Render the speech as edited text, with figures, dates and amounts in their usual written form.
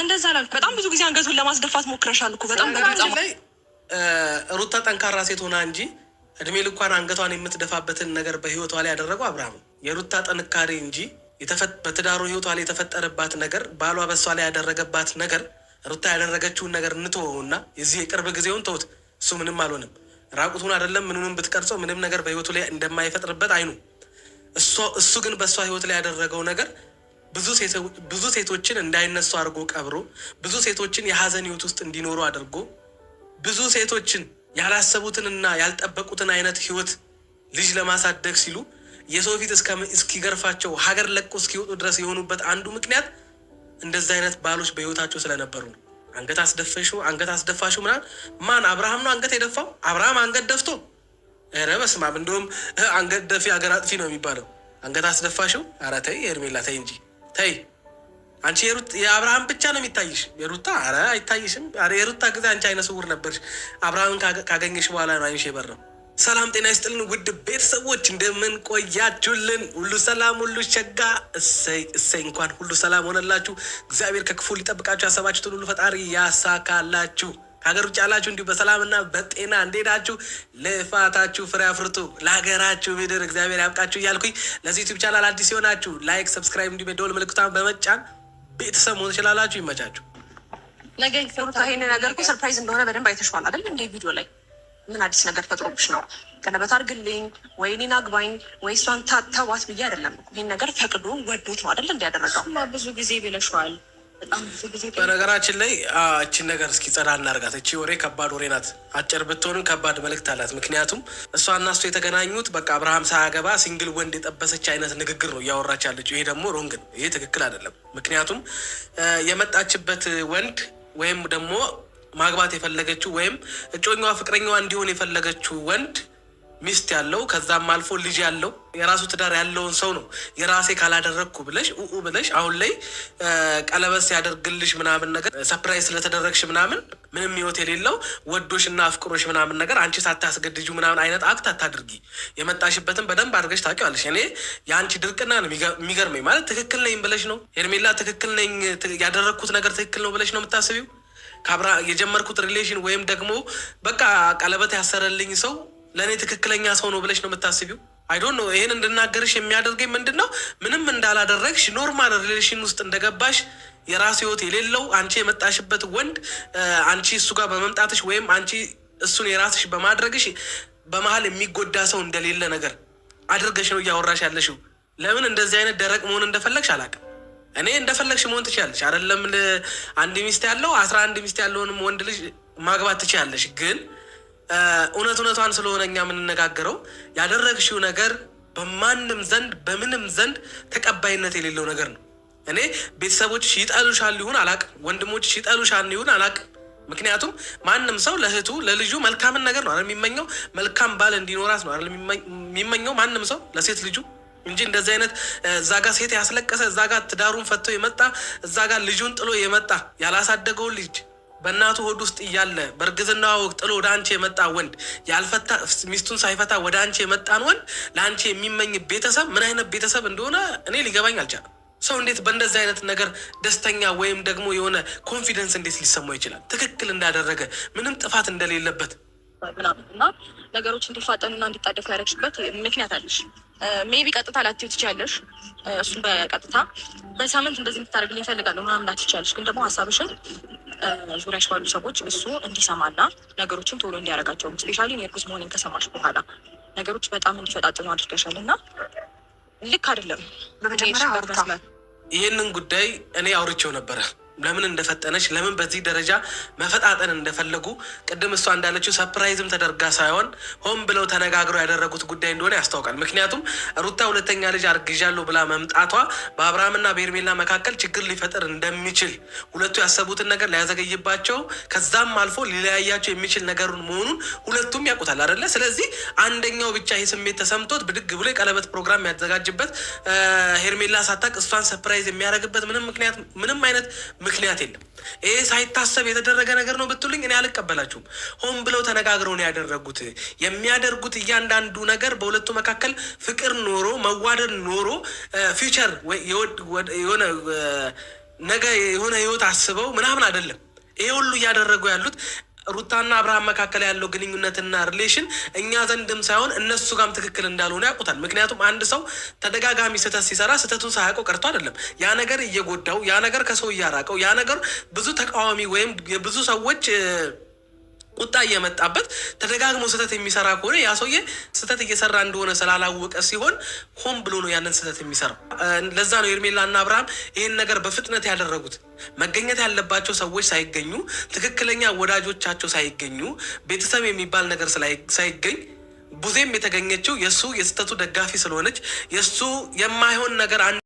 እንደዛ አላልኩም። በጣም ብዙ ጊዜ አንገቱን ለማስደፋት ሞክረሻል እኮ በጣም በግልጽ ላይ ሩታ ጠንካራ ሴት ሆና እንጂ እድሜ ልኳን አንገቷን የምትደፋበትን ነገር በህይወቷ ላይ ያደረገው አብርሃም ነው። የሩታ ጥንካሬ እንጂ በትዳሩ ህይወቷ ላይ የተፈጠረባት ነገር ባሏ በሷ ላይ ያደረገባት ነገር ሩታ ያደረገችውን ነገር እንተወውና የዚህ የቅርብ ጊዜውን ተውት። እሱ ምንም አልሆንም። ራቁቱን አይደለም ምንም ብትቀርጸው ምንም ነገር በህይወቱ ላይ እንደማይፈጥርበት አይኑ። እሱ ግን በሷ ህይወት ላይ ያደረገው ነገር ብዙ ሴቶችን እንዳይነሱ አድርጎ ቀብሮ፣ ብዙ ሴቶችን የሀዘን ህይወት ውስጥ እንዲኖሩ አድርጎ፣ ብዙ ሴቶችን ያላሰቡትንና ያልጠበቁትን አይነት ህይወት ልጅ ለማሳደግ ሲሉ የሰው ፊት እስኪገርፋቸው ሀገር ለቆ እስኪወጡ ድረስ የሆኑበት አንዱ ምክንያት እንደዚህ አይነት ባሎች በህይወታቸው ስለነበሩ ነው። አንገት አስደፋሽው ምናምን ማን? አብርሃም ነው አንገት የደፋው? አብርሃም አንገት ደፍቶ? ኧረ በስመ አብ! እንደውም አንገት ደፊ ሀገር አጥፊ ነው የሚባለው። አንገት አስደፋሽው? ኧረ ተይ ሄርሜላ ተይ እንጂ ተይ። አንቺ የአብርሃም ብቻ ነው የሚታይሽ፣ የሩታ ኧረ አይታይሽም። የሩታ ጊዜ አንቺ አይነ ስውር ነበርሽ። አብርሃምን ካገኘሽ በኋላ ነው አይንሽ የበራው። ሰላም ጤና ይስጥልን ውድ ቤተሰቦች፣ እንደምን ቆያችሁልን? ሁሉ ሰላም፣ ሁሉ ሸጋ። እሰይ እንኳን ሁሉ ሰላም ሆነላችሁ። እግዚአብሔር ከክፉ ሊጠብቃችሁ ያሰባችሁትን ሁሉ ፈጣሪ ያሳካላችሁ። ከሀገር ውጭ ያላችሁ እንዲሁ በሰላምና በጤና እንደሄዳችሁ ልፋታችሁ ፍሬ አፍርቶ ለሀገራችሁ ምድር እግዚአብሔር ያብቃችሁ እያልኩኝ ለዚህ ዩቲዩብ ቻናል አዲስ የሆናችሁ ላይክ፣ ሰብስክራይብ እንዲሁ የደወል ምልክቱን በመጫን ቤተሰብ መሆን ትችላላችሁ። ይመቻችሁ። ነገ ይሄን ነገር እኮ ሰርፕራይዝ እንደሆነ በደንብ አይተሽዋል አይደል? እንደ ቪዲዮ ላይ ምን አዲስ ነገር ፈጥሮብሽ ነው? ቀለበት አድርግልኝ ወይ እኔን አግባኝ ወይ እሷን ታተዋት ብዬ አይደለም። ይህን ነገር ፈቅዶ ወዶት ነው አይደል እንዲያደረገው። ብዙ ጊዜ ብለሽዋል። በጣም ብዙ ጊዜ። በነገራችን ላይ እቺን ነገር እስኪ ጸዳ እናርጋት። እቺ ወሬ ከባድ ወሬ ናት። አጭር ብትሆንም ከባድ መልእክት አላት። ምክንያቱም እሷ እና እሱ የተገናኙት በቃ አብርሃም ሳያገባ ሲንግል ወንድ የጠበሰች አይነት ንግግር ነው እያወራች ያለችው። ይሄ ደግሞ ሮንግ ነው። ይሄ ትክክል አይደለም። ምክንያቱም የመጣችበት ወንድ ወይም ደግሞ ማግባት የፈለገችው ወይም እጮኛዋ ፍቅረኛዋ እንዲሆን የፈለገችው ወንድ ሚስት ያለው ከዛም አልፎ ልጅ ያለው የራሱ ትዳር ያለውን ሰው ነው የራሴ ካላደረግኩ ብለሽ ብለሽ አሁን ላይ ቀለበት ሲያደርግልሽ ምናምን ነገር ሰፕራይዝ ስለተደረግሽ ምናምን ምንም ህይወት የሌለው ወዶሽና አፍቅሮሽ ምናምን ነገር አንቺ ሳታስገድጁ ምናምን አይነት አክት አታድርጊ። የመጣሽበትን በደንብ አድርገሽ ታውቂዋለሽ። እኔ የአንቺ ድርቅና ነው የሚገርመኝ። ማለት ትክክል ነኝ ብለሽ ነው ሄርሜላ፣ ትክክል ነኝ ያደረግኩት ነገር ትክክል ነው ብለሽ ነው የምታስቢው? የጀመርኩት ሪሌሽን ወይም ደግሞ በቃ ቀለበት ያሰረልኝ ሰው ለእኔ ትክክለኛ ሰው ነው ብለሽ ነው የምታስቢው? አይዶን ነው። ይሄን እንድናገርሽ የሚያደርገኝ ምንድን ነው? ምንም እንዳላደረግሽ ኖርማል ሪሌሽን ውስጥ እንደገባሽ የራሱ ህይወት የሌለው አንቺ የመጣሽበት ወንድ አንቺ እሱ ጋር በመምጣትሽ ወይም አንቺ እሱን የራስሽ በማድረግሽ በመሀል የሚጎዳ ሰው እንደሌለ ነገር አድርገሽ ነው እያወራሽ ያለሽው። ለምን እንደዚህ አይነት ደረቅ መሆን እንደፈለግሽ አላውቅም። እኔ እንደፈለግሽ መሆን ትችያለሽ አይደለም? አንድ ሚስት ያለው 11 ሚስት ያለውንም ወንድ ልጅ ማግባት ትችያለሽ። ግን እውነቷን ስለሆነ እኛ የምንነጋገረው ያደረግሽው ነገር በማንም ዘንድ በምንም ዘንድ ተቀባይነት የሌለው ነገር ነው። እኔ ቤተሰቦችሽ ይጠሉሻል ይሁን አላውቅም፣ ወንድሞችሽ ይጠሉሻል ይሁን አላውቅም። ምክንያቱም ማንም ሰው ለእህቱ ለልጁ መልካምን ነገር ነው የሚመኘው። መልካም ባል እንዲኖራት ነው የሚመኘው ማንም ሰው ለሴት ልጁ እንጂ እንደዚህ አይነት እዛ ጋር ሴት ያስለቀሰ እዛ ጋር ትዳሩን ፈቶ የመጣ እዛ ጋር ልጁን ጥሎ የመጣ ያላሳደገውን ልጅ በእናቱ ሆድ ውስጥ እያለ በእርግዝና ወቅት ጥሎ ወደ አንቺ የመጣ ወንድ ያልፈታ ሚስቱን ሳይፈታ ወደ አንቺ የመጣን ወንድ ለአንቺ የሚመኝ ቤተሰብ ምን አይነት ቤተሰብ እንደሆነ እኔ ሊገባኝ አልቻለም። ሰው እንዴት በእንደዚህ አይነት ነገር ደስተኛ ወይም ደግሞ የሆነ ኮንፊደንስ እንዴት ሊሰማው ይችላል? ትክክል እንዳደረገ ምንም ጥፋት እንደሌለበት ምናምን እና ነገሮች እንዲፋጠኑና እንዲጣደፉ ያደረግሽበት ምክንያት አለሽ። ሜቢ ቀጥታ ላትዩ ትችያለሽ። እሱን በቀጥታ በሳምንት እንደዚህ እንድታደርግልኝ እፈልጋለሁ ምናምን ላትዩ ትችያለሽ። ግን ደግሞ ሀሳብሽን ዙሪያሽ ባሉ ሰዎች እሱ እንዲሰማና ነገሮችን ቶሎ እንዲያደርጋቸው ስፔሻሊ የእርጉዝ መሆኔን ከሰማሽ በኋላ ነገሮች በጣም እንዲፈጣጥኑ አድርገሻል እና ልክ አይደለም። በመጀመሪያ ይህንን ጉዳይ እኔ አውርቼው ነበረ። ለምን እንደፈጠነች ለምን በዚህ ደረጃ መፈጣጠን እንደፈለጉ ቅድም እሷ እንዳለችው ሰርፕራይዝም ተደርጋ ሳይሆን ሆን ብለው ተነጋግረው ያደረጉት ጉዳይ እንደሆነ ያስታውቃል። ምክንያቱም ሩታ ሁለተኛ ልጅ አርግዣለሁ ብላ መምጣቷ በአብርሃምና በሄርሜላ መካከል ችግር ሊፈጥር እንደሚችል ሁለቱ ያሰቡትን ነገር ሊያዘገይባቸው ከዛም አልፎ ሊለያያቸው የሚችል ነገሩን መሆኑን ሁለቱም ያውቁታል አይደለ? ስለዚህ አንደኛው ብቻ ይህ ስሜት ተሰምቶት ብድግ ብሎ የቀለበት ፕሮግራም ያዘጋጅበት ሄርሜላ ሳታቅ እሷን ሰርፕራይዝ የሚያደርግበት ምንም አይነት ምክንያት የለም። ይሄ ሳይታሰብ የተደረገ ነገር ነው ብትሉኝ እኔ አልቀበላችሁም። ሆን ብለው ተነጋግረው ነው ያደረጉት። የሚያደርጉት እያንዳንዱ ነገር በሁለቱ መካከል ፍቅር ኖሮ መዋደድ ኖሮ ፊውቸር የሆነ ነገ የሆነ ህይወት አስበው ምናምን አይደለም ይሄ ሁሉ እያደረጉ ያሉት። ሩታና አብርሃም መካከል ያለው ግንኙነትና ሪሌሽን እኛ ዘንድም ሳይሆን እነሱ ጋርም ትክክል እንዳልሆነ ያውቁታል። ምክንያቱም አንድ ሰው ተደጋጋሚ ስህተት ሲሰራ ስህተቱን ሳያውቀው ቀርቶ አይደለም። ያ ነገር እየጎዳው፣ ያ ነገር ከሰው እያራቀው፣ ያ ነገር ብዙ ተቃዋሚ ወይም የብዙ ሰዎች ቁጣ እየመጣበት ተደጋግሞ ስህተት የሚሰራ ከሆነ ያ ሰውዬ ስህተት እየሰራ እንደሆነ ስላላወቀ ሲሆን ሆን ብሎ ነው ያንን ስህተት የሚሰራው። ለዛ ነው ሄርሜላና አብርሃም ይህን ነገር በፍጥነት ያደረጉት። መገኘት ያለባቸው ሰዎች ሳይገኙ፣ ትክክለኛ ወዳጆቻቸው ሳይገኙ፣ ቤተሰብ የሚባል ነገር ሳይገኝ ቡዜም የተገኘችው የእሱ የስህተቱ ደጋፊ ስለሆነች የእሱ የማይሆን ነገር አንድ